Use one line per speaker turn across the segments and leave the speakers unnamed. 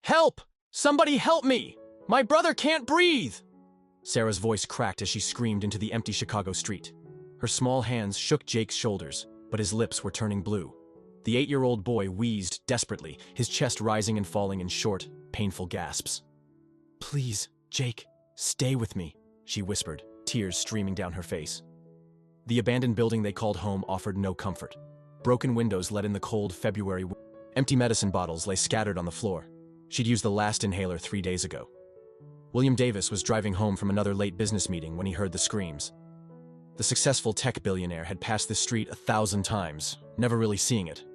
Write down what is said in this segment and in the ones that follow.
Help! Somebody help me! My brother can't breathe! Sarah's voice cracked as she screamed into the empty Chicago street. Her small hands shook Jake's shoulders, but his lips were turning blue. The 8-year-old boy wheezed desperately, his chest rising and falling in short, painful gasps. "Please, Jake, stay with me," she whispered, tears streaming down her face. The abandoned building they called home offered no comfort. Broken windows let in the cold February wind. Empty medicine bottles lay scattered on the floor. She'd used the last inhaler 3 days ago. William Davis was driving home from another late business meeting when he heard the screams. The successful tech billionaire had passed this street 1,000 times, never really seeing it.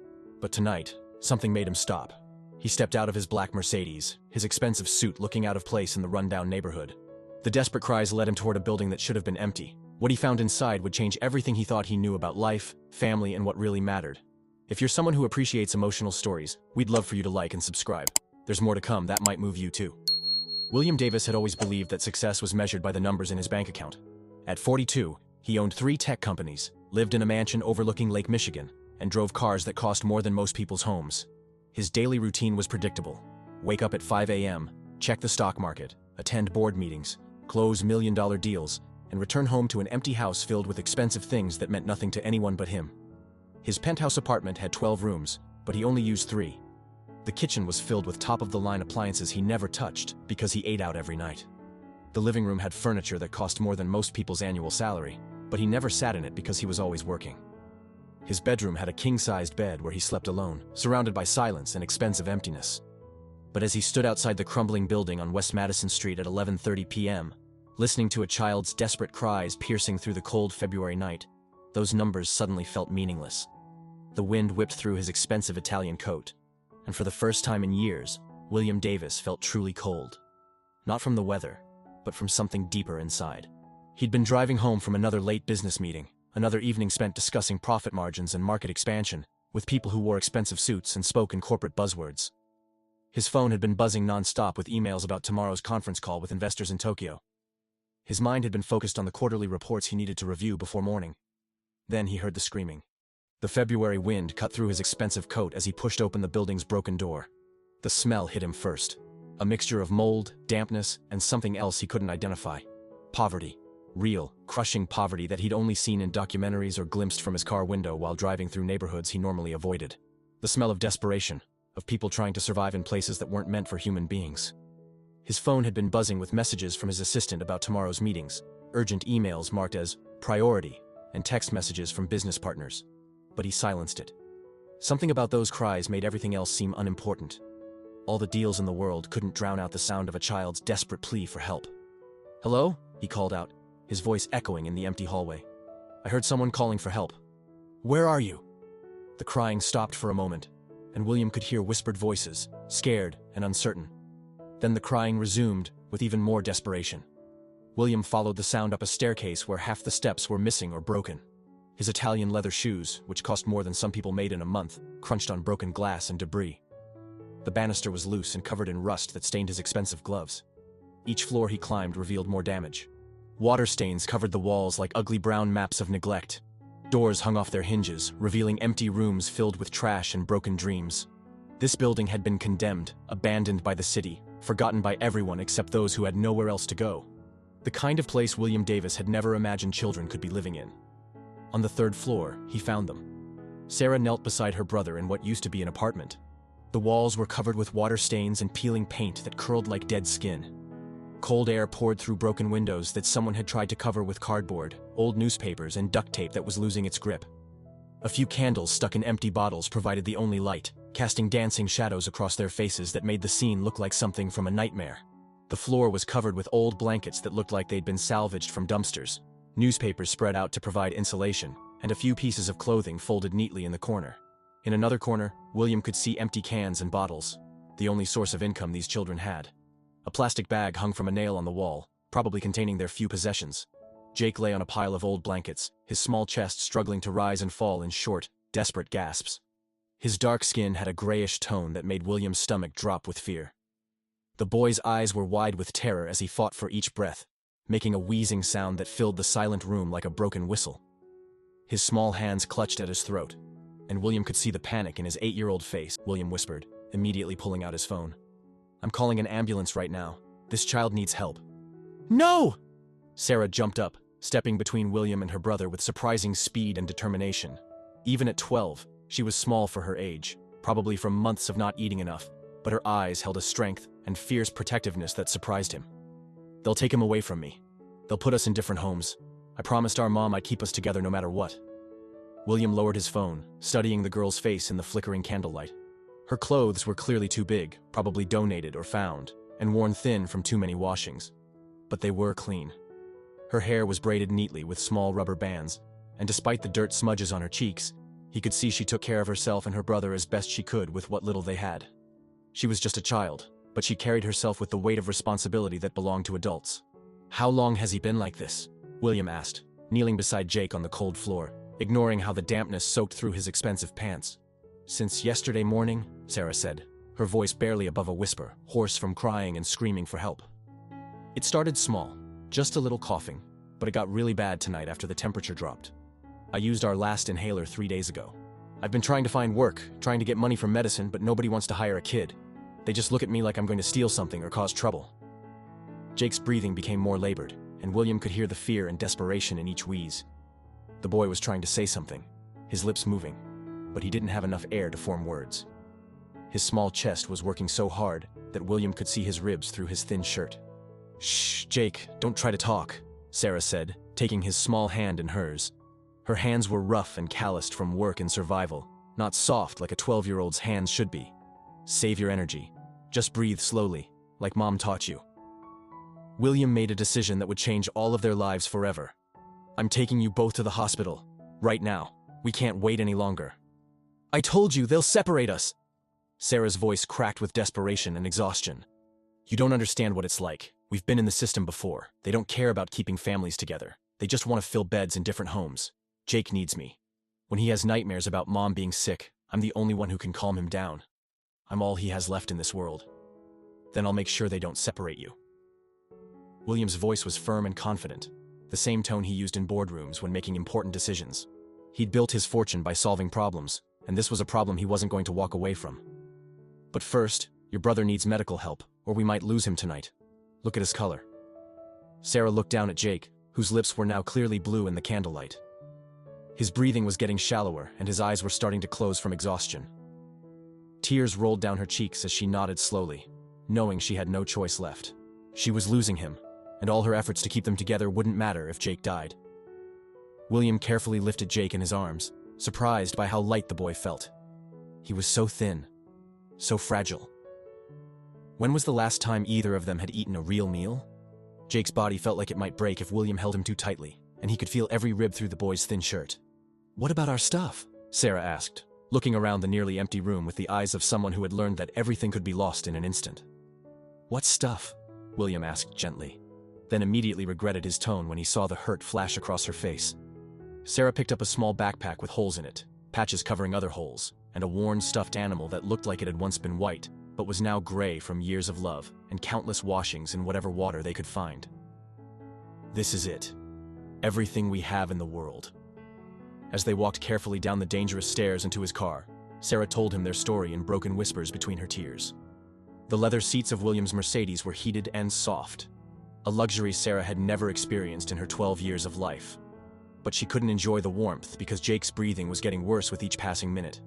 But tonight, something made him stop. He stepped out of his black Mercedes, his expensive suit looking out of place in the rundown neighborhood. The desperate cries led him toward a building that should have been empty. What he found inside would change everything he thought he knew about life, family, and what really mattered. If you're someone who appreciates emotional stories, we'd love for you to like and subscribe. There's more to come that might move you too. William Davis had always believed that success was measured by the numbers in his bank account. At 42, he owned 3 tech companies, lived in a mansion overlooking Lake Michigan, and drove cars that cost more than most people's homes. His daily routine was predictable. Wake up at 5 a.m., check the stock market, attend board meetings, close million-dollar deals, and return home to an empty house filled with expensive things that meant nothing to anyone but him. His penthouse apartment had 12 rooms, but he only used 3. The kitchen was filled with top-of-the-line appliances he never touched because he ate out every night. The living room had furniture that cost more than most people's annual salary, but he never sat in it because he was always working. His bedroom had a king-sized bed where he slept alone, surrounded by silence and expensive emptiness. But as he stood outside the crumbling building on West Madison Street at 11:30 p.m., listening to a child's desperate cries piercing through the cold February night, those numbers suddenly felt meaningless. The wind whipped through his expensive Italian coat, and for the first time in years, William Davis felt truly cold. Not from the weather, but from something deeper inside. He'd been driving home from another late business meeting, another evening spent discussing profit margins and market expansion, with people who wore expensive suits and spoke in corporate buzzwords. His phone had been buzzing non-stop with emails about tomorrow's conference call with investors in Tokyo. His mind had been focused on the quarterly reports he needed to review before morning. Then he heard the screaming. The February wind cut through his expensive coat as he pushed open the building's broken door. The smell hit him first. A mixture of mold, dampness, and something else he couldn't identify. Poverty. Real, crushing poverty that he'd only seen in documentaries or glimpsed from his car window while driving through neighborhoods he normally avoided. The smell of desperation, of people trying to survive in places that weren't meant for human beings. His phone had been buzzing with messages from his assistant about tomorrow's meetings, urgent emails marked as priority, and text messages from business partners. But he silenced it. Something about those cries made everything else seem unimportant. All the deals in the world couldn't drown out the sound of a child's desperate plea for help. "Hello?" he called out, his voice echoing in the empty hallway. "I heard someone calling for help." "Where are you?" The crying stopped for a moment, and William could hear whispered voices, scared and uncertain. Then the crying resumed, with even more desperation. William followed the sound up a staircase where half the steps were missing or broken. His Italian leather shoes, which cost more than some people made in a month, crunched on broken glass and debris. The banister was loose and covered in rust that stained his expensive gloves. Each floor he climbed revealed more damage. Water stains covered the walls like ugly brown maps of neglect. Doors hung off their hinges, revealing empty rooms filled with trash and broken dreams. This building had been condemned, abandoned by the city, forgotten by everyone except those who had nowhere else to go. The kind of place William Davis had never imagined children could be living in. On the 3rd floor, he found them. Sarah knelt beside her brother in what used to be an apartment. The walls were covered with water stains and peeling paint that curled like dead skin. Cold air poured through broken windows that someone had tried to cover with cardboard, old newspapers, and duct tape that was losing its grip. A few candles stuck in empty bottles provided the only light, casting dancing shadows across their faces that made the scene look like something from a nightmare. The floor was covered with old blankets that looked like they'd been salvaged from dumpsters. Newspapers spread out to provide insulation, and a few pieces of clothing folded neatly in the corner. In another corner, William could see empty cans and bottles, the only source of income these children had. A plastic bag hung from a nail on the wall, probably containing their few possessions. Jake lay on a pile of old blankets, his small chest struggling to rise and fall in short, desperate gasps. His dark skin had a grayish tone that made William's stomach drop with fear. The boy's eyes were wide with terror as he fought for each breath, making a wheezing sound that filled the silent room like a broken whistle. His small hands clutched at his throat, and William could see the panic in his 8-year-old face. William whispered, immediately pulling out his phone. I'm calling an ambulance right now. This child needs help." "No!" Sarah jumped up, stepping between William and her brother with surprising speed and determination. Even at 12, she was small for her age, probably from months of not eating enough, but her eyes held a strength and fierce protectiveness that surprised him. "They'll take him away from me. They'll put us in different homes. I promised our mom I'd keep us together no matter what." William lowered his phone, studying the girl's face in the flickering candlelight. Her clothes were clearly too big, probably donated or found, and worn thin from too many washings. But they were clean. Her hair was braided neatly with small rubber bands, and despite the dirt smudges on her cheeks, he could see she took care of herself and her brother as best she could with what little they had. She was just a child, but she carried herself with the weight of responsibility that belonged to adults. "How long has he been like this?" William asked, kneeling beside Jake on the cold floor, ignoring how the dampness soaked through his expensive pants. "Since yesterday morning," Sarah said, her voice barely above a whisper, hoarse from crying and screaming for help. "It started small, just a little coughing, but it got really bad tonight after the temperature dropped. I used our last inhaler 3 days ago. I've been trying to find work, trying to get money for medicine, but nobody wants to hire a kid. They just look at me like I'm going to steal something or cause trouble." Jake's breathing became more labored, and William could hear the fear and desperation in each wheeze. The boy was trying to say something, his lips moving, but he didn't have enough air to form words. His small chest was working so hard that William could see his ribs through his thin shirt. "Shh, Jake, don't try to talk," Sarah said, taking his small hand in hers. Her hands were rough and calloused from work and survival, not soft like a 12-year-old's hands should be. "Save your energy. Just breathe slowly, like Mom taught you." William made a decision that would change all of their lives forever. "I'm taking you both to the hospital. Right now. We can't wait any longer." "I told you, they'll separate us!" Sarah's voice cracked with desperation and exhaustion. "You don't understand what it's like. We've been in the system before. They don't care about keeping families together. They just want to fill beds in different homes. Jake needs me. When he has nightmares about Mom being sick, I'm the only one who can calm him down. I'm all he has left in this world. Then I'll make sure they don't separate you." William's voice was firm and confident, the same tone he used in boardrooms when making important decisions. He'd built his fortune by solving problems, and this was a problem he wasn't going to walk away from. "But first, your brother needs medical help, or we might lose him tonight. Look at his color." Sarah looked down at Jake, whose lips were now clearly blue in the candlelight. His breathing was getting shallower, and his eyes were starting to close from exhaustion. Tears rolled down her cheeks as she nodded slowly, knowing she had no choice left. She was losing him, and all her efforts to keep them together wouldn't matter if Jake died. William carefully lifted Jake in his arms, surprised by how light the boy felt. He was so thin, so fragile. When was the last time either of them had eaten a real meal? Jake's body felt like it might break if William held him too tightly, and he could feel every rib through the boy's thin shirt. "What about our stuff?" Sarah asked, looking around the nearly empty room with the eyes of someone who had learned that everything could be lost in an instant. "What stuff?" William asked gently, then immediately regretted his tone when he saw the hurt flash across her face. Sarah picked up a small backpack with holes in it, patches covering other holes, and a worn stuffed animal that looked like it had once been white, but was now gray from years of love and countless washings in whatever water they could find. "This is it. Everything we have in the world." As they walked carefully down the dangerous stairs into his car, Sarah told him their story in broken whispers between her tears. The leather seats of William's Mercedes were heated and soft, a luxury Sarah had never experienced in her 12 years of life. But she couldn't enjoy the warmth because Jake's breathing was getting worse with each passing minute.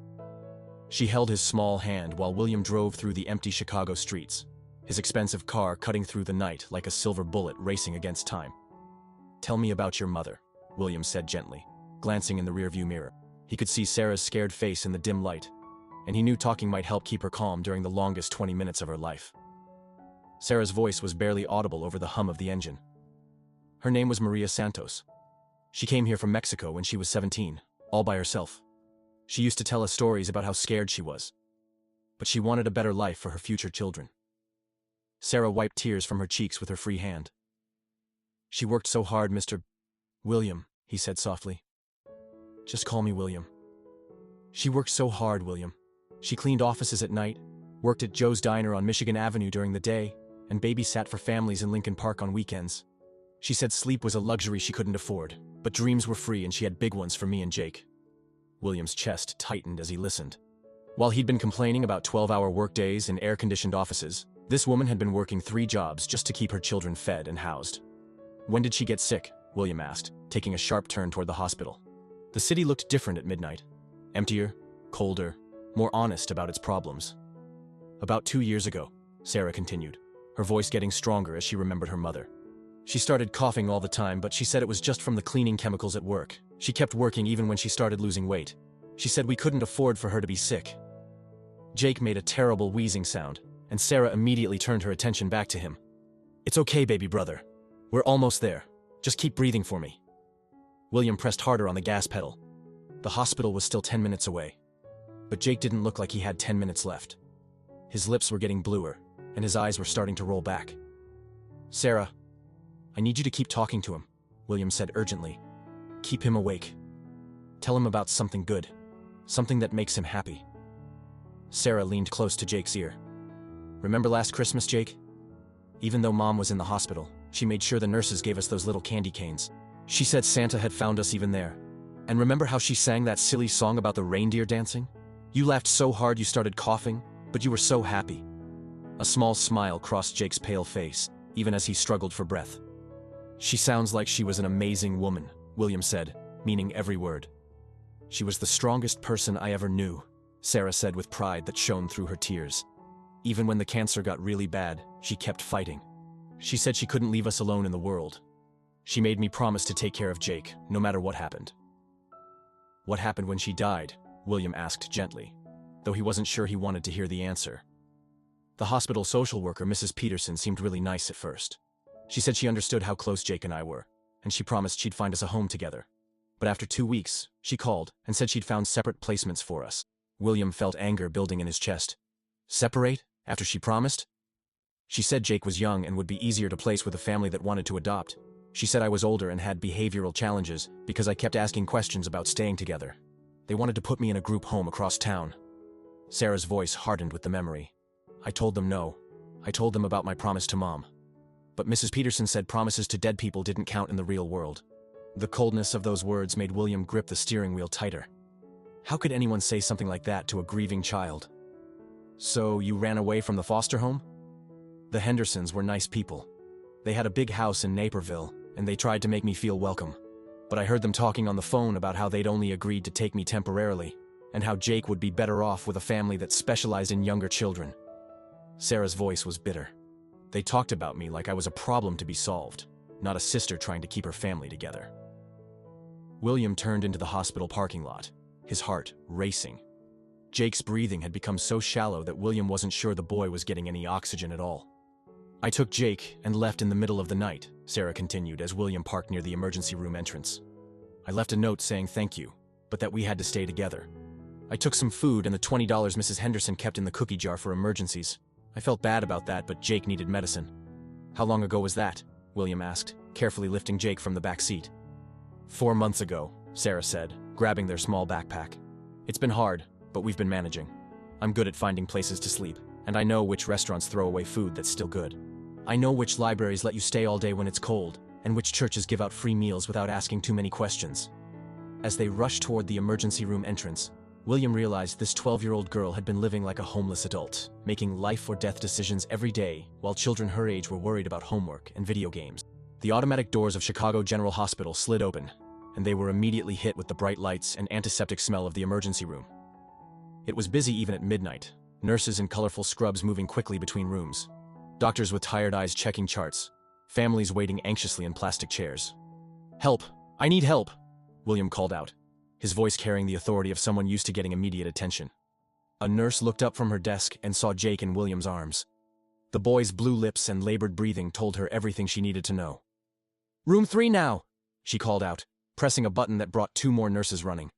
She held his small hand while William drove through the empty Chicago streets, his expensive car cutting through the night like a silver bullet racing against time. "Tell me about your mother," William said gently, glancing in the rearview mirror. He could see Sarah's scared face in the dim light, and he knew talking might help keep her calm during the longest 20 minutes of her life. Sarah's voice was barely audible over the hum of the engine. Her name was Maria Santos. She came here from Mexico when she was 17, all by herself. She used to tell us stories about how scared she was. But she wanted a better life for her future children. Sarah wiped tears from her cheeks with her free hand. "She worked so hard, Mr. William," he said softly. "Just call me William. She worked so hard, William. She cleaned offices at night, worked at Joe's Diner on Michigan Avenue during the day, and babysat for families in Lincoln Park on weekends. She said sleep was a luxury she couldn't afford, but dreams were free and she had big ones for me and Jake." William's chest tightened as he listened. While he'd been complaining about 12-hour workdays in air-conditioned offices, This woman had been working 3 jobs just to keep her children fed and housed. When did she get sick? William asked, taking a sharp turn toward the hospital. The city looked different at midnight. Emptier, colder, more honest about its problems. About 2 years ago, Sarah continued, her voice getting stronger as she remembered her mother. She started coughing all the time, but she said it was just from the cleaning chemicals at work. She kept working even when she started losing weight. She said we couldn't afford for her to be sick. Jake made a terrible wheezing sound, and Sarah immediately turned her attention back to him. It's okay, baby brother. We're almost there. Just keep breathing for me. William pressed harder on the gas pedal. The hospital was still 10 minutes away. But Jake didn't look like he had 10 minutes left. His lips were getting bluer, and his eyes were starting to roll back. Sarah, I need you to keep talking to him, William said urgently. Keep him awake. Tell him about something good, something that makes him happy. Sarah leaned close to Jake's ear. Remember last Christmas, Jake? Even though Mom was in the hospital, she made sure the nurses gave us those little candy canes. She said Santa had found us even there. And remember how she sang that silly song about the reindeer dancing? You laughed so hard you started coughing, but you were so happy. A small smile crossed Jake's pale face, even as he struggled for breath. She sounds like she was an amazing woman, William said, meaning every word. She was the strongest person I ever knew, Sarah said with pride that shone through her tears. Even when the cancer got really bad, she kept fighting. She said she couldn't leave us alone in the world. She made me promise to take care of Jake, no matter what happened. What happened when she died? William asked gently, though he wasn't sure he wanted to hear the answer. The hospital social worker, Mrs. Peterson, seemed really nice at first. She said she understood how close Jake and I were, and she promised she'd find us a home together. But after 2 weeks, she called and said she'd found separate placements for us. William felt anger building in his chest. Separate? After she promised? She said Jake was young and would be easier to place with a family that wanted to adopt. She said I was older and had behavioral challenges because I kept asking questions about staying together. They wanted to put me in a group home across town. Sarah's voice hardened with the memory. I told them no. I told them about my promise to Mom. But Mrs. Peterson said promises to dead people didn't count in the real world. The coldness of those words made William grip the steering wheel tighter. How could anyone say something like that to a grieving child? So you ran away from the foster home? The Hendersons were nice people. They had a big house in Naperville, and they tried to make me feel welcome. But I heard them talking on the phone about how they'd only agreed to take me temporarily, and how Jake would be better off with a family that specialized in younger children. Sarah's voice was bitter. They talked about me like I was a problem to be solved, not a sister trying to keep her family together. William turned into the hospital parking lot, his heart racing. Jake's breathing had become so shallow that William wasn't sure the boy was getting any oxygen at all. I took Jake and left in the middle of the night, Sarah continued as William parked near the emergency room entrance. I left a note saying thank you, but that we had to stay together. I took some food and the $20 Mrs. Henderson kept in the cookie jar for emergencies. I felt bad about that, but Jake needed medicine. How long ago was that? William asked, carefully lifting Jake from the back seat. 4 months ago, Sarah said, grabbing their small backpack. It's been hard, but we've been managing. I'm good at finding places to sleep, and I know which restaurants throw away food that's still good. I know which libraries let you stay all day when it's cold, and which churches give out free meals without asking too many questions. As they rushed toward the emergency room entrance, William realized this 12-year-old girl had been living like a homeless adult, making life-or-death decisions every day, while children her age were worried about homework and video games. The automatic doors of Chicago General Hospital slid open, and they were immediately hit with the bright lights and antiseptic smell of the emergency room. It was busy even at midnight, nurses in colorful scrubs moving quickly between rooms, doctors with tired eyes checking charts, families waiting anxiously in plastic chairs. Help! I need help! William called out, his voice carrying the authority of someone used to getting immediate attention. A nurse looked up from her desk and saw Jake in William's arms. The boy's blue lips and labored breathing told her everything she needed to know. Room 3 now, she called out, pressing a button that brought 2 more nurses running.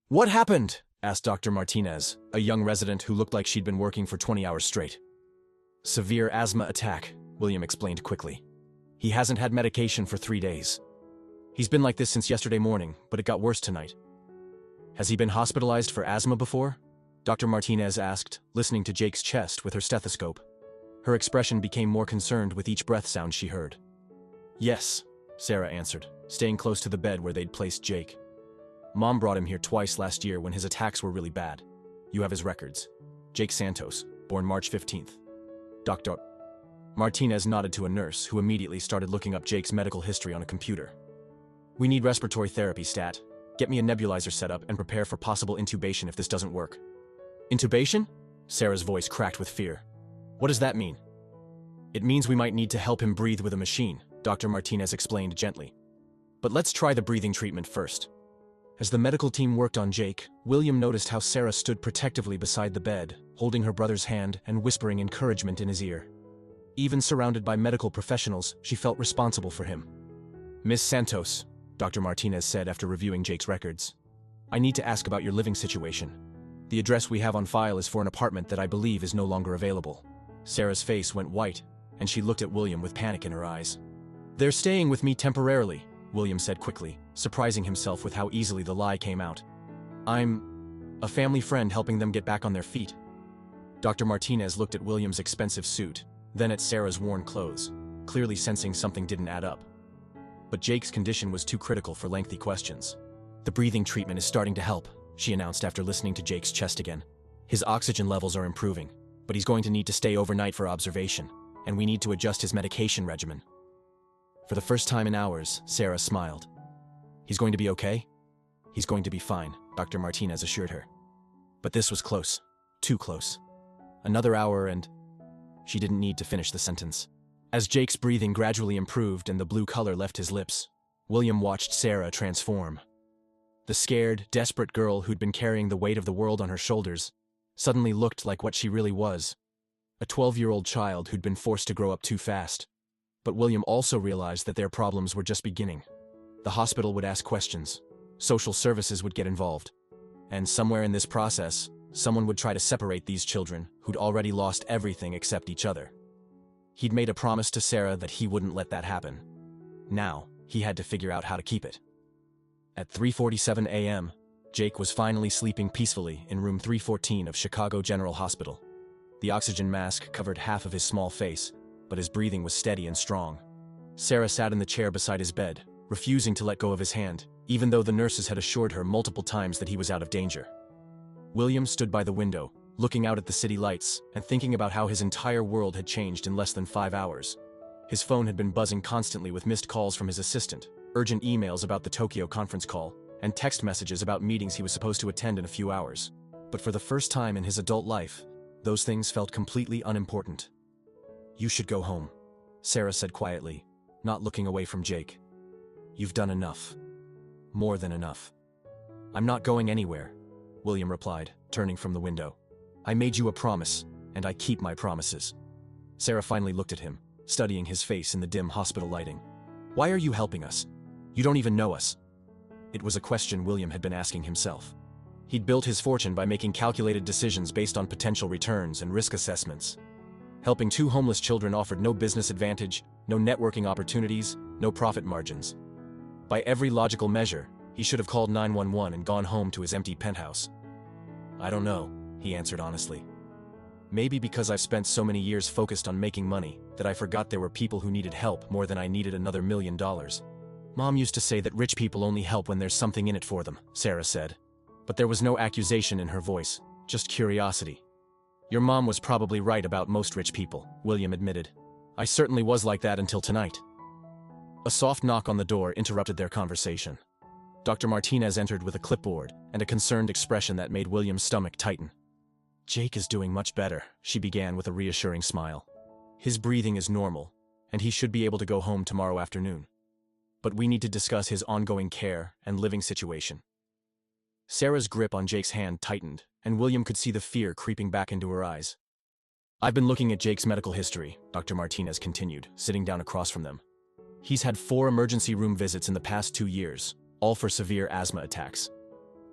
What happened? Asked Dr. Martinez, a young resident who looked like she'd been working for 20 hours straight. Severe asthma attack, William explained quickly. He hasn't had medication for 3 days. He's been like this since yesterday morning, but it got worse tonight. Has he been hospitalized for asthma before? Dr. Martinez asked, listening to Jake's chest with her stethoscope. Her expression became more concerned with each breath sound she heard. Yes, Sarah answered, staying close to the bed where they'd placed Jake. Mom brought him here twice last year when his attacks were really bad. You have his records. Jake Santos, born March 15th. Dr. Martinez nodded to a nurse who immediately started looking up Jake's medical history on a computer. We need respiratory therapy, stat. Get me a nebulizer set up and prepare for possible intubation if this doesn't work. Intubation? Sarah's voice cracked with fear. What does that mean? It means we might need to help him breathe with a machine, Dr. Martinez explained gently. But let's try the breathing treatment first. As the medical team worked on Jake, William noticed how Sarah stood protectively beside the bed, holding her brother's hand and whispering encouragement in his ear. Even surrounded by medical professionals, she felt responsible for him. Miss Santos, Dr. Martinez said after reviewing Jake's records, I need to ask about your living situation. The address we have on file is for an apartment that I believe is no longer available. Sarah's face went white, and she looked at William with panic in her eyes. They're staying with me temporarily, William said quickly, surprising himself with how easily the lie came out. I'm a family friend helping them get back on their feet. Dr. Martinez looked at William's expensive suit, then at Sarah's worn clothes, clearly sensing something didn't add up. But Jake's condition was too critical for lengthy questions. The breathing treatment is starting to help, she announced after listening to Jake's chest again. His oxygen levels are improving, but he's going to need to stay overnight for observation, and we need to adjust his medication regimen. For the first time in hours, Sarah smiled. He's going to be okay? He's going to be fine, Dr. Martinez assured her. But this was close. Too close. Another hour and... She didn't need to finish the sentence. As Jake's breathing gradually improved and the blue color left his lips, William watched Sarah transform. The scared, desperate girl who'd been carrying the weight of the world on her shoulders suddenly looked like what she really was. A 12-year-old child who'd been forced to grow up too fast. But William also realized that their problems were just beginning. The hospital would ask questions, social services would get involved, and somewhere in this process, someone would try to separate these children who'd already lost everything except each other. He'd made a promise to Sarah that he wouldn't let that happen. Now, he had to figure out how to keep it. At 3:47 a.m., Jake was finally sleeping peacefully in room 314 of Chicago General Hospital. The oxygen mask covered half of his small face, but his breathing was steady and strong. Sarah sat in the chair beside his bed, refusing to let go of his hand, even though the nurses had assured her multiple times that he was out of danger. William stood by the window, looking out at the city lights and thinking about how his entire world had changed in less than 5 hours. His phone had been buzzing constantly with missed calls from his assistant, urgent emails about the Tokyo conference call, and text messages about meetings he was supposed to attend in a few hours. But for the first time in his adult life, those things felt completely unimportant. You should go home, Sarah said quietly, not looking away from Jake. You've done enough. More than enough. I'm not going anywhere, William replied, turning from the window. I made you a promise, and I keep my promises. Sarah finally looked at him, studying his face in the dim hospital lighting. Why are you helping us? You don't even know us. It was a question William had been asking himself. He'd built his fortune by making calculated decisions based on potential returns and risk assessments. Helping 2 homeless children offered no business advantage, no networking opportunities, no profit margins. By every logical measure, he should have called 911 and gone home to his empty penthouse. I don't know, he answered honestly. Maybe because I've spent so many years focused on making money that I forgot there were people who needed help more than I needed another $1 million. Mom used to say that rich people only help when there's something in it for them, Sarah said. But there was no accusation in her voice, just curiosity. Your mom was probably right about most rich people, William admitted. I certainly was like that until tonight. A soft knock on the door interrupted their conversation. Dr. Martinez entered with a clipboard and a concerned expression that made William's stomach tighten. Jake is doing much better, she began with a reassuring smile. His breathing is normal, and he should be able to go home tomorrow afternoon. But we need to discuss his ongoing care and living situation. Sarah's grip on Jake's hand tightened, and William could see the fear creeping back into her eyes. I've been looking at Jake's medical history, Dr. Martinez continued, sitting down across from them. He's had 4 emergency room visits in the past 2 years, all for severe asthma attacks.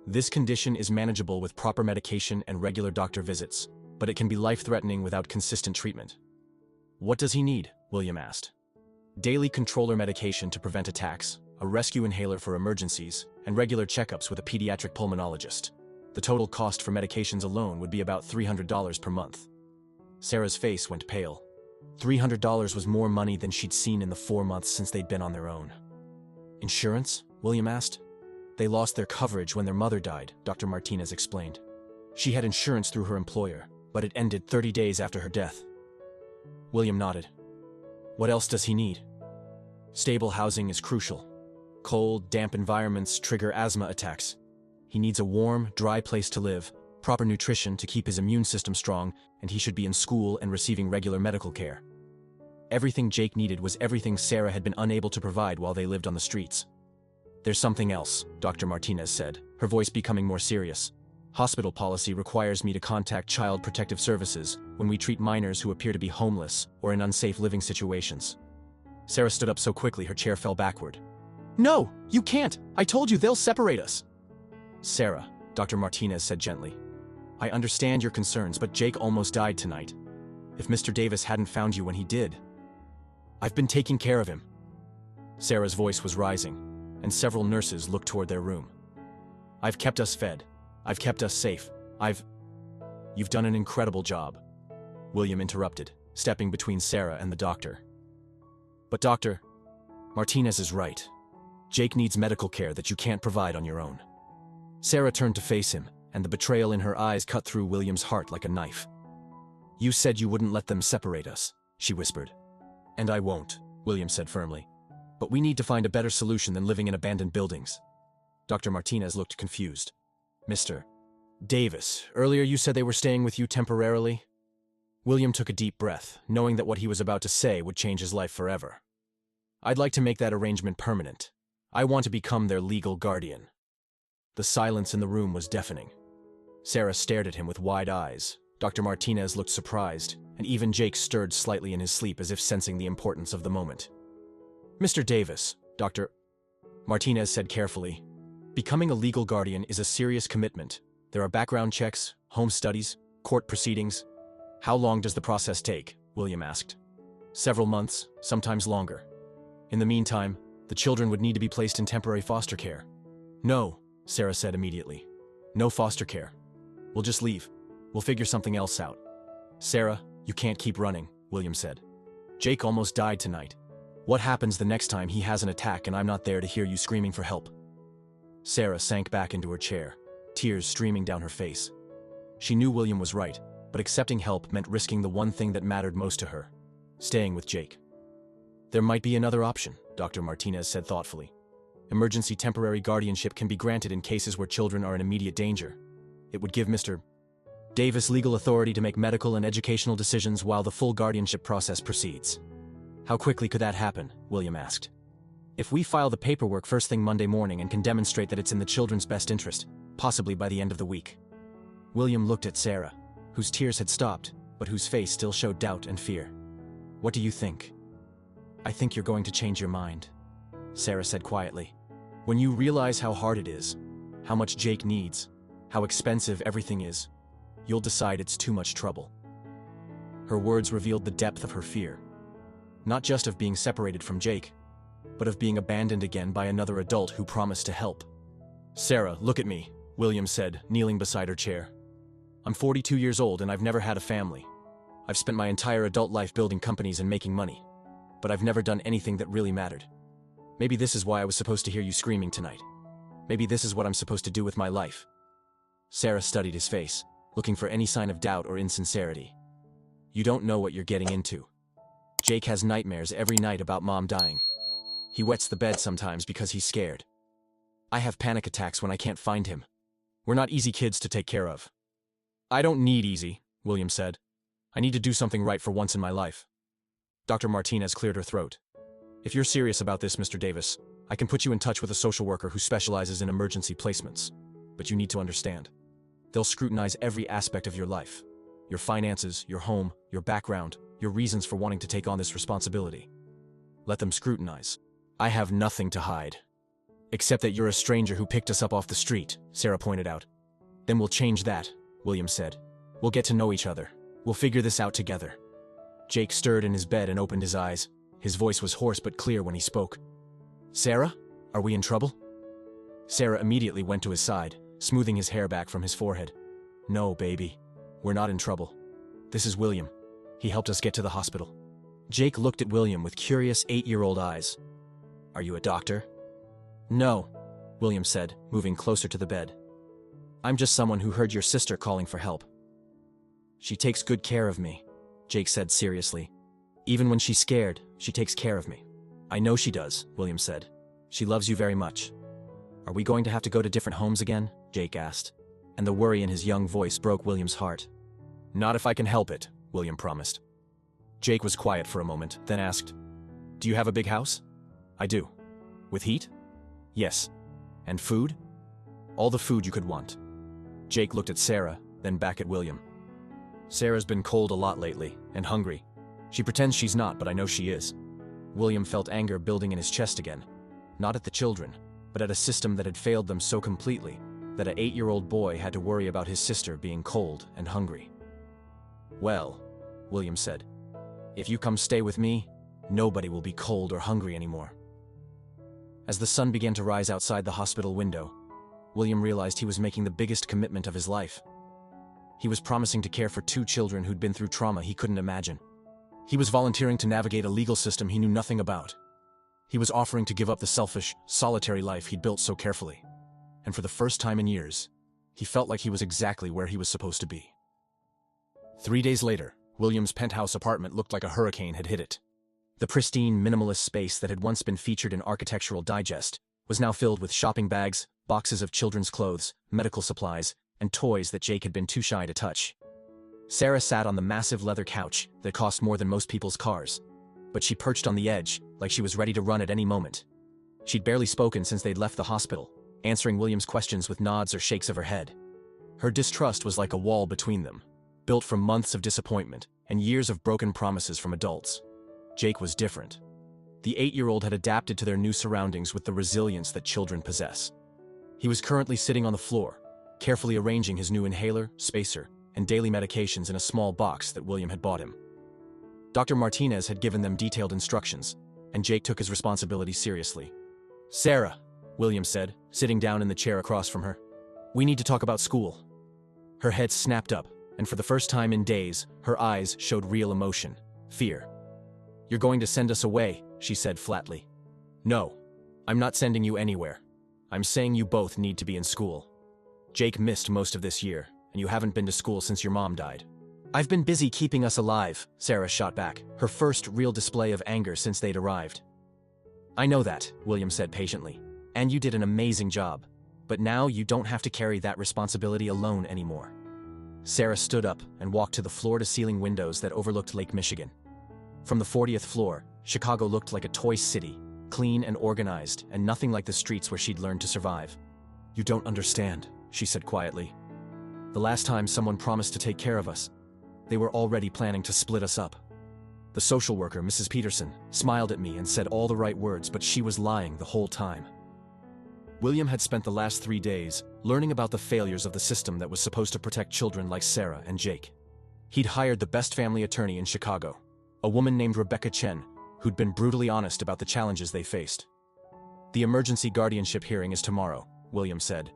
This condition is manageable with proper medication and regular doctor visits, but it can be life-threatening without consistent treatment. What does he need? William asked. Daily controller medication to prevent attacks, a rescue inhaler for emergencies, and regular checkups with a pediatric pulmonologist. The total cost for medications alone would be about $300 per month. Sarah's face went pale. $300 was more money than she'd seen in the 4 months since they'd been on their own. Insurance? William asked. They lost their coverage when their mother died, Dr. Martinez explained. She had insurance through her employer, but it ended 30 days after her death. William nodded. What else does he need? Stable housing is crucial. Cold, damp environments trigger asthma attacks. He needs a warm, dry place to live, proper nutrition to keep his immune system strong, and he should be in school and receiving regular medical care. Everything Jake needed was everything Sarah had been unable to provide while they lived on the streets. There's something else, Dr. Martinez said, her voice becoming more serious. Hospital policy requires me to contact Child Protective Services when we treat minors who appear to be homeless or in unsafe living situations. Sarah stood up so quickly her chair fell backward. No, you can't! I told you they'll separate us! Sarah, Dr. Martinez said gently. I understand your concerns, but Jake almost died tonight. If Mr. Davis hadn't found you when he did, I've been taking care of him. Sarah's voice was rising, and several nurses looked toward their room. I've kept us fed. I've kept us safe. You've done an incredible job. William interrupted, stepping between Sarah and the doctor. But Dr. Martinez is right. Jake needs medical care that you can't provide on your own. Sarah turned to face him, and the betrayal in her eyes cut through William's heart like a knife. You said you wouldn't let them separate us, she whispered. And I won't, William said firmly. But we need to find a better solution than living in abandoned buildings. Dr. Martinez looked confused. Mr. Davis, earlier you said they were staying with you temporarily? William took a deep breath, knowing that what he was about to say would change his life forever. I'd like to make that arrangement permanent. I want to become their legal guardian. The silence in the room was deafening. Sarah stared at him with wide eyes. Dr. Martinez looked surprised, and even Jake stirred slightly in his sleep as if sensing the importance of the moment. Mr. Davis, Dr. Martinez said carefully, becoming a legal guardian is a serious commitment. There are background checks, home studies, court proceedings. How long does the process take? William asked. Several months, sometimes longer. In the meantime, the children would need to be placed in temporary foster care. No, Sarah said immediately. No foster care. We'll just leave. We'll figure something else out. Sarah, you can't keep running, William said. Jake almost died tonight. What happens the next time he has an attack and I'm not there to hear you screaming for help? Sarah sank back into her chair, tears streaming down her face. She knew William was right, but accepting help meant risking the one thing that mattered most to her, staying with Jake. There might be another option, Dr. Martinez said thoughtfully. Emergency temporary guardianship can be granted in cases where children are in immediate danger. It would give Mr. Davis legal authority to make medical and educational decisions while the full guardianship process proceeds. How quickly could that happen? William asked. If we file the paperwork first thing Monday morning and can demonstrate that it's in the children's best interest, possibly by the end of the week. William looked at Sarah, whose tears had stopped, but whose face still showed doubt and fear. What do you think? I think you're going to change your mind, Sarah said quietly. When you realize how hard it is, how much Jake needs, how expensive everything is, you'll decide it's too much trouble. Her words revealed the depth of her fear. Not just of being separated from Jake, but of being abandoned again by another adult who promised to help. Sarah, look at me, William said, kneeling beside her chair. I'm 42 years old and I've never had a family. I've spent my entire adult life building companies and making money, but I've never done anything that really mattered. Maybe this is why I was supposed to hear you screaming tonight. Maybe this is what I'm supposed to do with my life. Sarah studied his face, looking for any sign of doubt or insincerity. You don't know what you're getting into. Jake has nightmares every night about Mom dying. He wets the bed sometimes because he's scared. I have panic attacks when I can't find him. We're not easy kids to take care of. I don't need easy, William said. I need to do something right for once in my life. Dr. Martinez cleared her throat. If you're serious about this, Mr. Davis, I can put you in touch with a social worker who specializes in emergency placements. But you need to understand. They'll scrutinize every aspect of your life. Your finances, your home, your background, your reasons for wanting to take on this responsibility. Let them scrutinize. I have nothing to hide. Except that you're a stranger who picked us up off the street, Sarah pointed out. Then we'll change that, William said. We'll get to know each other. We'll figure this out together. Jake stirred in his bed and opened his eyes. His voice was hoarse but clear when he spoke. Sarah, are we in trouble? Sarah immediately went to his side, smoothing his hair back from his forehead. No, baby. We're not in trouble. This is William. He helped us get to the hospital. Jake looked at William with curious 8-year-old eyes. Are you a doctor? No, William said, moving closer to the bed. I'm just someone who heard your sister calling for help. She takes good care of me, Jake said seriously. Even when she's scared, she takes care of me. I know she does, William said. She loves you very much. Are we going to have to go to different homes again? Jake asked, and the worry in his young voice broke William's heart. Not if I can help it, William promised. Jake was quiet for a moment, then asked, Do you have a big house? I do. With heat? Yes. And food? All the food you could want. Jake looked at Sarah, then back at William. Sarah's been cold a lot lately, and hungry. She pretends she's not, but I know she is. William felt anger building in his chest again. Not at the children, but at a system that had failed them so completely that an 8-year-old boy had to worry about his sister being cold and hungry. Well, William said, if you come stay with me, nobody will be cold or hungry anymore. As the sun began to rise outside the hospital window, William realized he was making the biggest commitment of his life. He was promising to care for 2 children who'd been through trauma he couldn't imagine. He was volunteering to navigate a legal system he knew nothing about. He was offering to give up the selfish, solitary life he'd built so carefully. And for the first time in years, he felt like he was exactly where he was supposed to be. 3 days later, William's penthouse apartment looked like a hurricane had hit it. The pristine, minimalist space that had once been featured in Architectural Digest was now filled with shopping bags, boxes of children's clothes, medical supplies, and toys that Jake had been too shy to touch. Sarah sat on the massive leather couch that cost more than most people's cars, but she perched on the edge like she was ready to run at any moment. She'd barely spoken since they'd left the hospital, answering William's questions with nods or shakes of her head. Her distrust was like a wall between them, built from months of disappointment and years of broken promises from adults. Jake was different. The 8-year-old had adapted to their new surroundings with the resilience that children possess. He was currently sitting on the floor, carefully arranging his new inhaler, spacer, and daily medications in a small box that William had bought him. Dr. Martinez had given them detailed instructions, and Jake took his responsibility seriously. Sarah, William said, sitting down in the chair across from her. We need to talk about school. Her head snapped up, and for the first time in days, her eyes showed real emotion, fear. You're going to send us away, she said flatly. No, I'm not sending you anywhere. I'm saying you both need to be in school. Jake missed most of this year, and you haven't been to school since your mom died. I've been busy keeping us alive, Sarah shot back, her first real display of anger since they'd arrived. I know that, William said patiently, and you did an amazing job. But now you don't have to carry that responsibility alone anymore. Sarah stood up and walked to the floor-to-ceiling windows that overlooked Lake Michigan. From the 40th floor, Chicago looked like a toy city, clean and organized, and nothing like the streets where she'd learned to survive. You don't understand, she said quietly. The last time someone promised to take care of us, they were already planning to split us up. The social worker, Mrs. Peterson, smiled at me and said all the right words, but she was lying the whole time. William had spent the last 3 days learning about the failures of the system that was supposed to protect children like Sarah and Jake. He'd hired the best family attorney in Chicago, a woman named Rebecca Chen, who'd been brutally honest about the challenges they faced. The emergency guardianship hearing is tomorrow, William said.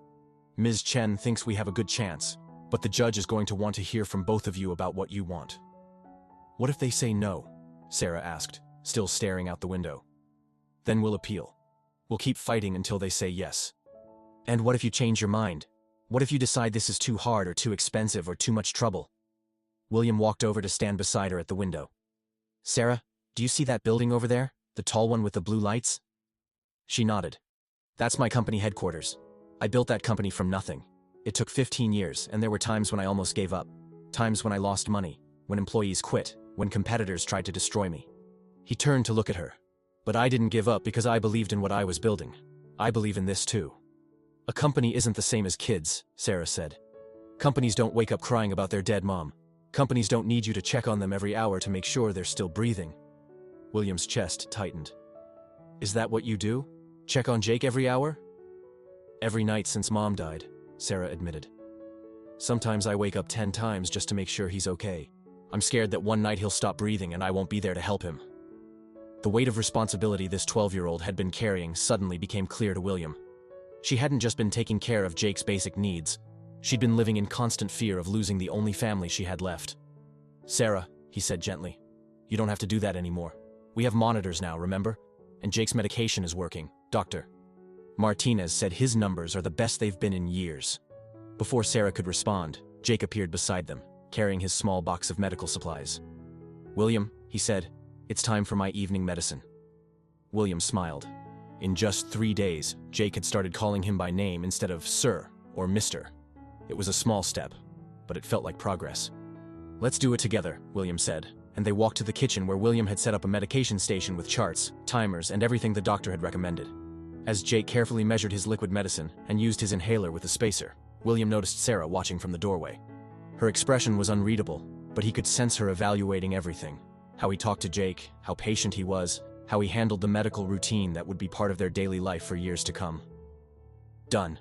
Ms. Chen thinks we have a good chance, but the judge is going to want to hear from both of you about what you want. What if they say no? Sarah asked, still staring out the window. Then we'll appeal. We'll keep fighting until they say yes. And what if you change your mind? What if you decide this is too hard or too expensive or too much trouble? William walked over to stand beside her at the window. Sarah, do you see that building over there? The tall one with the blue lights? She nodded. That's my company headquarters. I built that company from nothing. It took 15 years, and there were times when I almost gave up. Times when I lost money, when employees quit, when competitors tried to destroy me. He turned to look at her. But I didn't give up because I believed in what I was building. I believe in this too. A company isn't the same as kids, Sarah said. Companies don't wake up crying about their dead mom. Companies don't need you to check on them every hour to make sure they're still breathing. William's chest tightened. Is that what you do? Check on Jake every hour? Every night since Mom died, Sarah admitted. Sometimes I wake up 10 times just to make sure he's okay. I'm scared that one night he'll stop breathing and I won't be there to help him. The weight of responsibility this 12-year-old had been carrying suddenly became clear to William. She hadn't just been taking care of Jake's basic needs. She'd been living in constant fear of losing the only family she had left. Sarah, he said gently, you don't have to do that anymore. We have monitors now, remember? And Jake's medication is working, Dr. Martinez said his numbers are the best they've been in years. Before Sarah could respond, Jake appeared beside them, carrying his small box of medical supplies. William, he said, It's time for my evening medicine. William smiled. In just 3 days, Jake had started calling him by name instead of Sir or Mr. It was a small step, but it felt like progress. Let's do it together, William said, and they walked to the kitchen where William had set up a medication station with charts, timers, and everything the doctor had recommended. As Jake carefully measured his liquid medicine and used his inhaler with a spacer, William noticed Sarah watching from the doorway. Her expression was unreadable, but he could sense her evaluating everything. How he talked to Jake, how patient he was, how he handled the medical routine that would be part of their daily life for years to come. Done,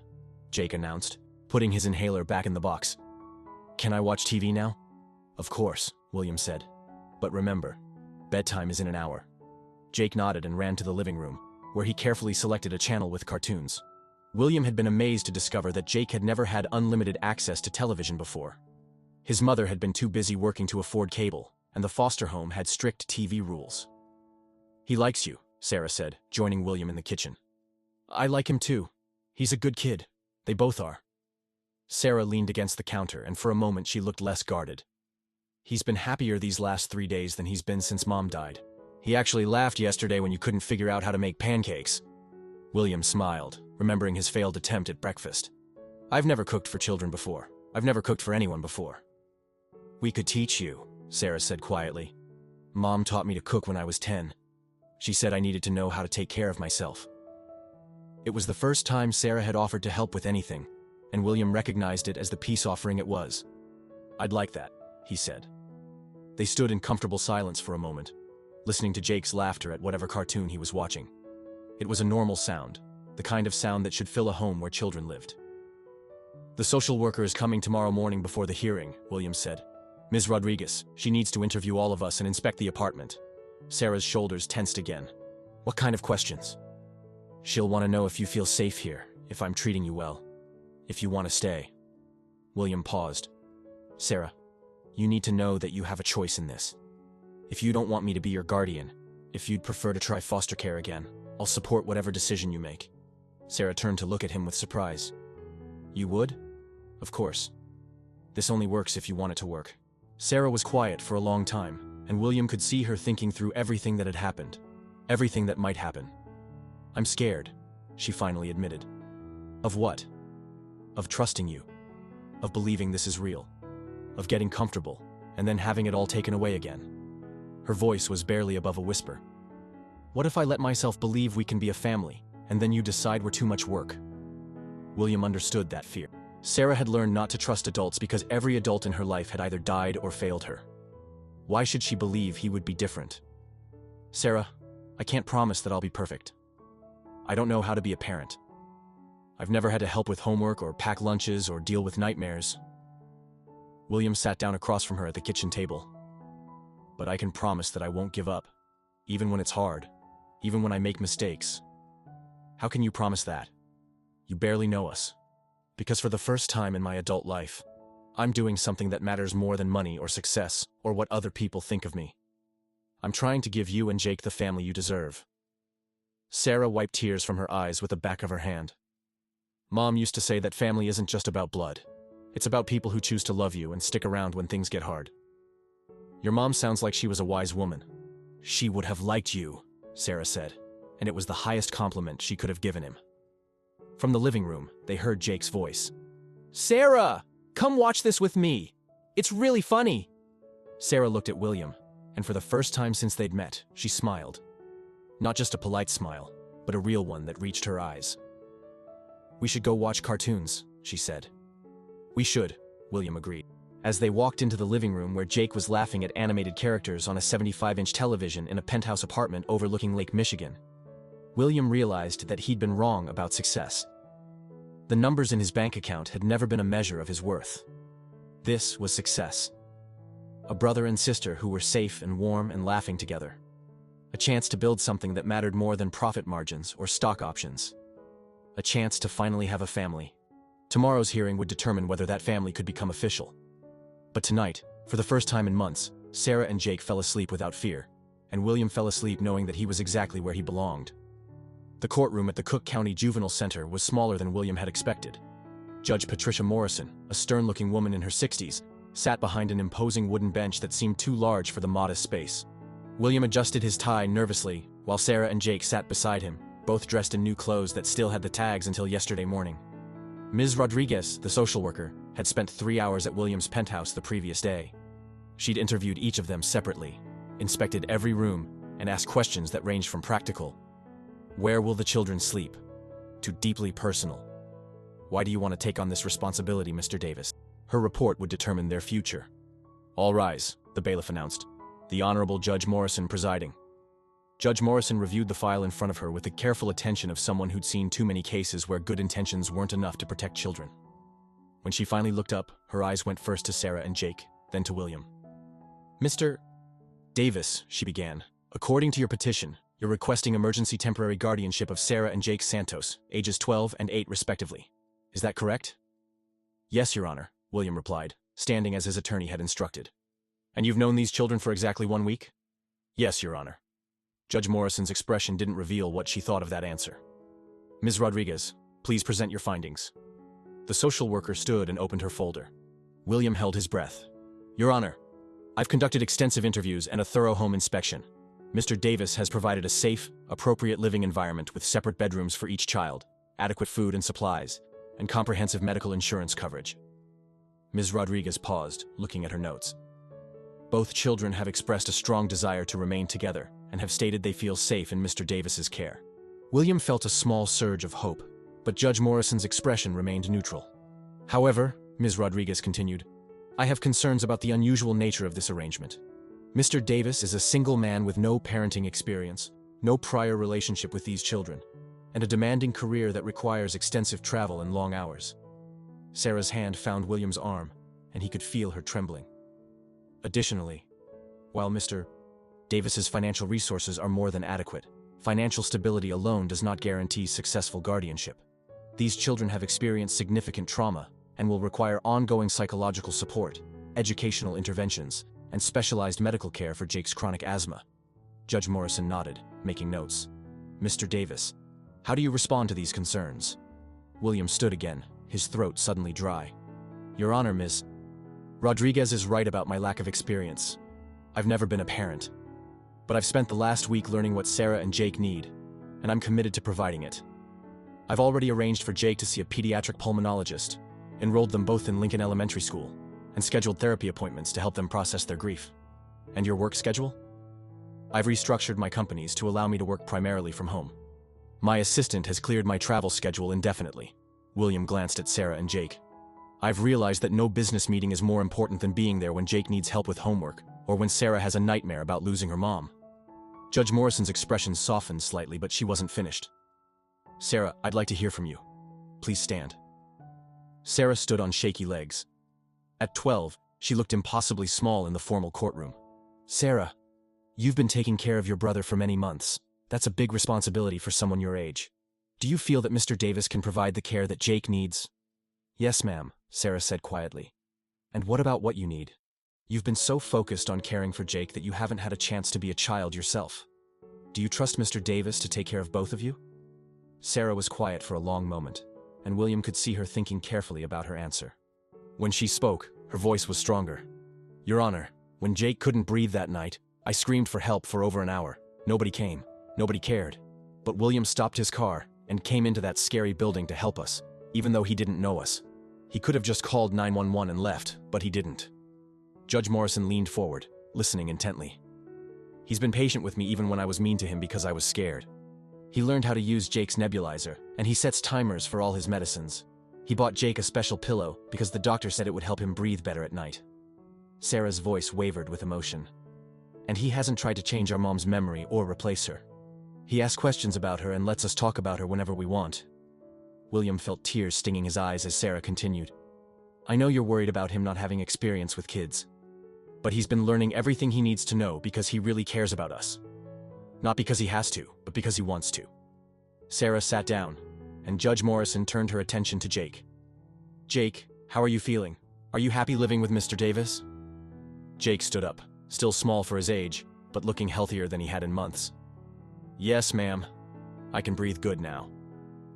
Jake announced, putting his inhaler back in the box. Can I watch TV now? Of course, William said. But remember, bedtime is in an hour. Jake nodded and ran to the living room, where he carefully selected a channel with cartoons. William had been amazed to discover that Jake had never had unlimited access to television before. His mother had been too busy working to afford cable, and the foster home had strict TV rules. He likes you, Sarah said, joining William in the kitchen. I like him too. He's a good kid. They both are. Sarah leaned against the counter, and for a moment she looked less guarded. He's been happier these last 3 days than he's been since Mom died. He actually laughed yesterday when you couldn't figure out how to make pancakes. William smiled, remembering his failed attempt at breakfast. I've never cooked for children before. I've never cooked for anyone before. We could teach you, Sarah said quietly. Mom taught me to cook when I was 10. She said I needed to know how to take care of myself. It was the first time Sarah had offered to help with anything, and William recognized it as the peace offering it was. I'd like that, he said. They stood in comfortable silence for a moment, listening to Jake's laughter at whatever cartoon he was watching. It was a normal sound, the kind of sound that should fill a home where children lived. The social worker is coming tomorrow morning before the hearing, William said. Ms. Rodriguez, she needs to interview all of us and inspect the apartment. Sarah's shoulders tensed again. What kind of questions? She'll want to know if you feel safe here, if I'm treating you well, if you want to stay. William paused. Sarah, you need to know that you have a choice in this. If you don't want me to be your guardian, if you'd prefer to try foster care again, I'll support whatever decision you make. Sarah turned to look at him with surprise. You would? Of course. This only works if you want it to work. Sarah was quiet for a long time, and William could see her thinking through everything that had happened, everything that might happen. I'm scared, she finally admitted. Of what? Of trusting you. Of believing this is real. Of getting comfortable, and then having it all taken away again. Her voice was barely above a whisper. What if I let myself believe we can be a family, and then you decide we're too much work? William understood that fear. Sarah had learned not to trust adults because every adult in her life had either died or failed her. Why should she believe he would be different? Sarah, I can't promise that I'll be perfect. I don't know how to be a parent. I've never had to help with homework or pack lunches or deal with nightmares. William sat down across from her at the kitchen table. But I can promise that I won't give up, even when it's hard, even when I make mistakes. How can you promise that? You barely know us. Because for the first time in my adult life, I'm doing something that matters more than money or success or what other people think of me. I'm trying to give you and Jake the family you deserve. Sarah wiped tears from her eyes with the back of her hand. Mom used to say that family isn't just about blood. It's about people who choose to love you and stick around when things get hard. Your mom sounds like she was a wise woman. She would have liked you, Sarah said, and it was the highest compliment she could have given him. From the living room, they heard Jake's voice. Sarah, come watch this with me. It's really funny. Sarah looked at William, and for the first time since they'd met, she smiled. Not just a polite smile, but a real one that reached her eyes. We should go watch cartoons, she said. We should, William agreed. As they walked into the living room where Jake was laughing at animated characters on a 75-inch television in a penthouse apartment overlooking Lake Michigan, William realized that he'd been wrong about success. The numbers in his bank account had never been a measure of his worth. This was success. A brother and sister who were safe and warm and laughing together. A chance to build something that mattered more than profit margins or stock options. A chance to finally have a family. Tomorrow's hearing would determine whether that family could become official. But tonight, for the first time in months, Sarah and Jake fell asleep without fear, and William fell asleep knowing that he was exactly where he belonged. The courtroom at the Cook County Juvenile Center was smaller than William had expected. Judge Patricia Morrison, a stern-looking woman in her 60s, sat behind an imposing wooden bench that seemed too large for the modest space. William adjusted his tie nervously, while Sarah and Jake sat beside him, both dressed in new clothes that still had the tags until yesterday morning. Ms. Rodriguez, the social worker, had spent 3 hours at William's penthouse the previous day. She'd interviewed each of them separately, inspected every room, and asked questions that ranged from practical, "Where will the children sleep?" to deeply personal, "Why do you want to take on this responsibility, Mr. Davis?" Her report would determine their future. "All rise," the bailiff announced, the Honorable Judge Morrison presiding. Judge Morrison reviewed the file in front of her with the careful attention of someone who'd seen too many cases where good intentions weren't enough to protect children. When she finally looked up, her eyes went first to Sarah and Jake, then to William. "Mr. Davis," she began, "according to your petition, you're requesting emergency temporary guardianship of Sarah and Jake Santos, ages 12 and 8 respectively. Is that correct?" "Yes, Your Honor," William replied, standing as his attorney had instructed. "And you've known these children for exactly 1 week?" "Yes, Your Honor." Judge Morrison's expression didn't reveal what she thought of that answer. "Ms. Rodriguez, please present your findings." The social worker stood and opened her folder. William held his breath. "Your Honor, I've conducted extensive interviews and a thorough home inspection. Mr. Davis has provided a safe, appropriate living environment with separate bedrooms for each child, adequate food and supplies, and comprehensive medical insurance coverage." Ms. Rodriguez paused, looking at her notes. "Both children have expressed a strong desire to remain together and have stated they feel safe in Mr. Davis's care." William felt a small surge of hope, but Judge Morrison's expression remained neutral. "However," Ms. Rodriguez continued, "I have concerns about the unusual nature of this arrangement. Mr. Davis is a single man with no parenting experience, no prior relationship with these children, and a demanding career that requires extensive travel and long hours." Sarah's hand found William's arm, and he could feel her trembling. "Additionally, while Mr. Davis's financial resources are more than adequate, financial stability alone does not guarantee successful guardianship. These children have experienced significant trauma and will require ongoing psychological support, educational interventions, and specialized medical care for Jake's chronic asthma." Judge Morrison nodded, making notes. "Mr. Davis, how do you respond to these concerns?" William stood again, his throat suddenly dry. "Your Honor, Ms. Rodriguez is right about my lack of experience. I've never been a parent. But I've spent the last week learning what Sarah and Jake need, and I'm committed to providing it. I've already arranged for Jake to see a pediatric pulmonologist, enrolled them both in Lincoln Elementary School, and scheduled therapy appointments to help them process their grief. And your work schedule? I've restructured my companies to allow me to work primarily from home. My assistant has cleared my travel schedule indefinitely." William glanced at Sarah and Jake. "I've realized that no business meeting is more important than being there when Jake needs help with homework, or when Sarah has a nightmare about losing her mom." Judge Morrison's expression softened slightly, but she wasn't finished. "Sarah, I'd like to hear from you. Please stand." Sarah stood on shaky legs. At 12, she looked impossibly small in the formal courtroom. "Sarah, you've been taking care of your brother for many months. That's a big responsibility for someone your age. Do you feel that Mr. Davis can provide the care that Jake needs?" "Yes, ma'am," Sarah said quietly. "And what about what you need? You've been so focused on caring for Jake that you haven't had a chance to be a child yourself. Do you trust Mr. Davis to take care of both of you?" Sarah was quiet for a long moment, and William could see her thinking carefully about her answer. When she spoke, her voice was stronger. "Your Honor, when Jake couldn't breathe that night, I screamed for help for over an hour. Nobody came. Nobody cared. But William stopped his car and came into that scary building to help us, even though he didn't know us. He could have just called 911 and left, but he didn't." Judge Morrison leaned forward, listening intently. "He's been patient with me even when I was mean to him because I was scared. He learned how to use Jake's nebulizer, and he sets timers for all his medicines. He bought Jake a special pillow because the doctor said it would help him breathe better at night." Sarah's voice wavered with emotion. "And he hasn't tried to change our mom's memory or replace her. He asks questions about her and lets us talk about her whenever we want." William felt tears stinging his eyes as Sarah continued. "I know you're worried about him not having experience with kids. But he's been learning everything he needs to know because he really cares about us. Not because he has to, but because he wants to." Sarah sat down, and Judge Morrison turned her attention to Jake. "Jake, how are you feeling? Are you happy living with Mr. Davis?" Jake stood up, still small for his age, but looking healthier than he had in months. "Yes, ma'am. I can breathe good now.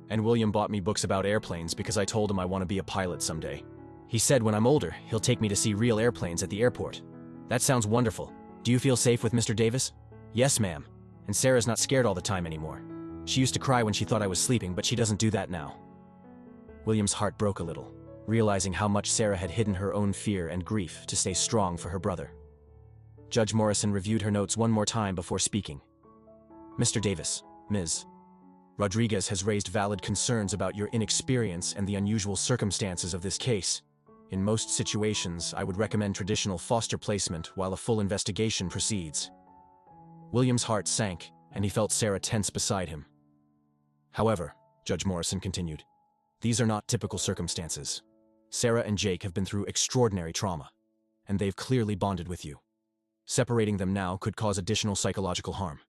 And William bought me books about airplanes because I told him I want to be a pilot someday. He said when I'm older, he'll take me to see real airplanes at the airport. That sounds wonderful. Do you feel safe with Mr. Davis?" Yes, ma'am. And Sarah's not scared all the time anymore. She used to cry when she thought I was sleeping, but she doesn't do that now. William's heart broke a little, realizing how much Sarah had hidden her own fear and grief to stay strong for her brother. Judge Morrison reviewed her notes one more time before speaking. Mr. Davis, Ms. Rodriguez has raised valid concerns about your inexperience and the unusual circumstances of this case. In most situations, I would recommend traditional foster placement while a full investigation proceeds. William's heart sank, and he felt Sarah tense beside him. However, Judge Morrison continued, these are not typical circumstances. Sarah and Jake have been through extraordinary trauma, and they've clearly bonded with you. Separating them now could cause additional psychological harm.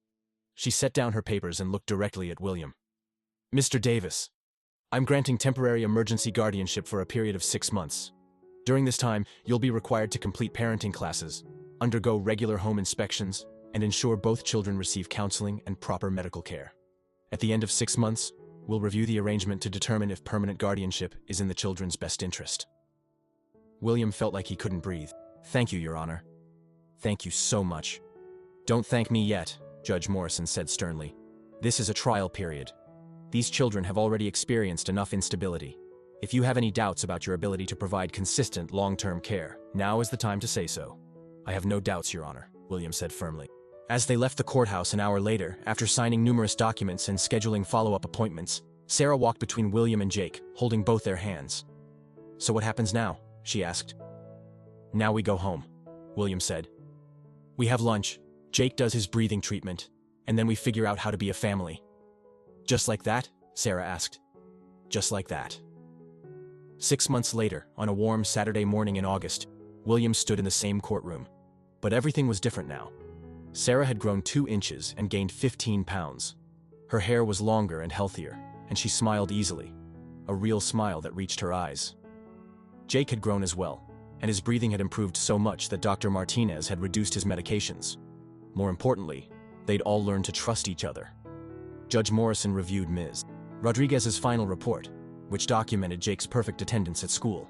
She set down her papers and looked directly at William. Mr. Davis, I'm granting temporary emergency guardianship for a period of 6 months. During this time, you'll be required to complete parenting classes, undergo regular home inspections, and ensure both children receive counseling and proper medical care. At the end of 6 months, we'll review the arrangement to determine if permanent guardianship is in the children's best interest. William felt like he couldn't breathe. Thank you, Your Honor. Thank you so much. Don't thank me yet, Judge Morrison said sternly. This is a trial period. These children have already experienced enough instability. If you have any doubts about your ability to provide consistent, long-term care, now is the time to say so. I have no doubts, Your Honor, William said firmly. As they left the courthouse an hour later, after signing numerous documents and scheduling follow-up appointments, Sarah walked between William and Jake, holding both their hands. So what happens now? She asked. Now we go home, William said. We have lunch, Jake does his breathing treatment, and then we figure out how to be a family. Just like that? Sarah asked. Just like that. 6 months later, on a warm Saturday morning in August, William stood in the same courtroom. But everything was different now. Sarah had grown 2 inches and gained 15 pounds. Her hair was longer and healthier, and she smiled easily, a real smile that reached her eyes. Jake had grown as well, and his breathing had improved so much that Dr. Martinez had reduced his medications. More importantly, they'd all learned to trust each other. Judge Morrison reviewed Ms. Rodriguez's final report, which documented Jake's perfect attendance at school,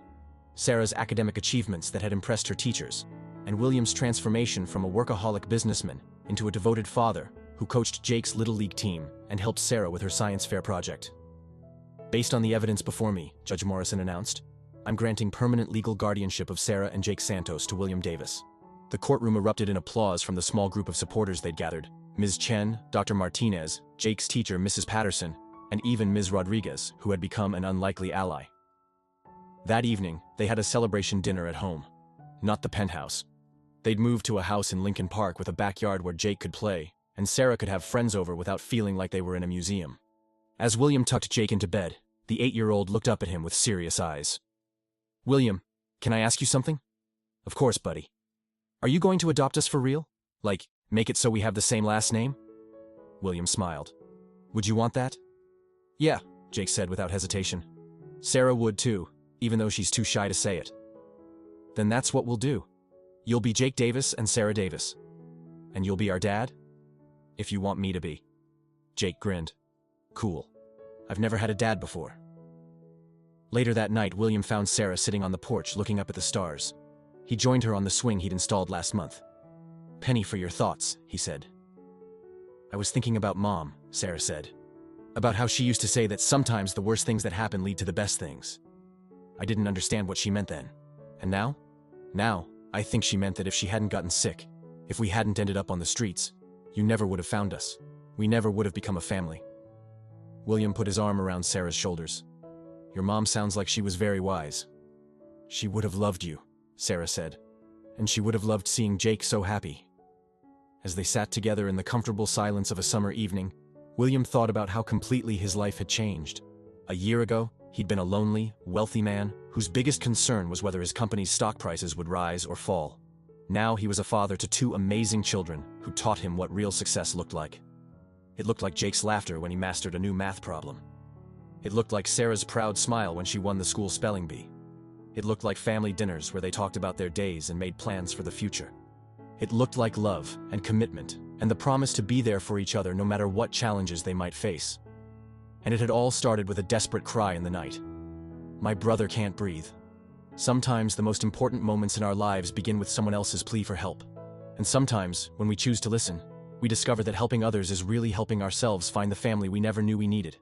Sarah's academic achievements that had impressed her teachers, and William's transformation from a workaholic businessman into a devoted father who coached Jake's Little League team and helped Sarah with her science fair project. Based on the evidence before me, Judge Morrison announced, I'm granting permanent legal guardianship of Sarah and Jake Santos to William Davis. The courtroom erupted in applause from the small group of supporters they'd gathered. Ms. Chen, Dr. Martinez, Jake's teacher, Mrs. Patterson, and even Ms. Rodriguez, who had become an unlikely ally. That evening, they had a celebration dinner at home. Not the penthouse. They'd moved to a house in Lincoln Park with a backyard where Jake could play, and Sarah could have friends over without feeling like they were in a museum. As William tucked Jake into bed, the 8-year-old looked up at him with serious eyes. William, can I ask you something? Of course, buddy. Are you going to adopt us for real? Like, make it so we have the same last name? William smiled. Would you want that? Yeah, Jake said without hesitation. Sarah would too, even though she's too shy to say it. Then that's what we'll do. You'll be Jake Davis and Sarah Davis. And you'll be our dad? If you want me to be. Jake grinned. Cool. I've never had a dad before. Later that night, William found Sarah sitting on the porch looking up at the stars. He joined her on the swing he'd installed last month. Penny for your thoughts, he said. I was thinking about Mom, Sarah said. About how she used to say that sometimes the worst things that happen lead to the best things. I didn't understand what she meant then. And now? Now, I think she meant that if she hadn't gotten sick, if we hadn't ended up on the streets, you never would have found us. We never would have become a family. William put his arm around Sarah's shoulders. Your mom sounds like she was very wise. She would have loved you, Sarah said, and she would have loved seeing Jake so happy. As they sat together in the comfortable silence of a summer evening, William thought about how completely his life had changed. A year ago, he'd been a lonely, wealthy man whose biggest concern was whether his company's stock prices would rise or fall. Now he was a father to 2 amazing children who taught him what real success looked like. It looked like Jake's laughter when he mastered a new math problem. It looked like Sarah's proud smile when she won the school spelling bee. It looked like family dinners where they talked about their days and made plans for the future. It looked like love and commitment and the promise to be there for each other no matter what challenges they might face. And it had all started with a desperate cry in the night. My brother can't breathe. Sometimes the most important moments in our lives begin with someone else's plea for help. And sometimes, when we choose to listen, we discover that helping others is really helping ourselves find the family we never knew we needed.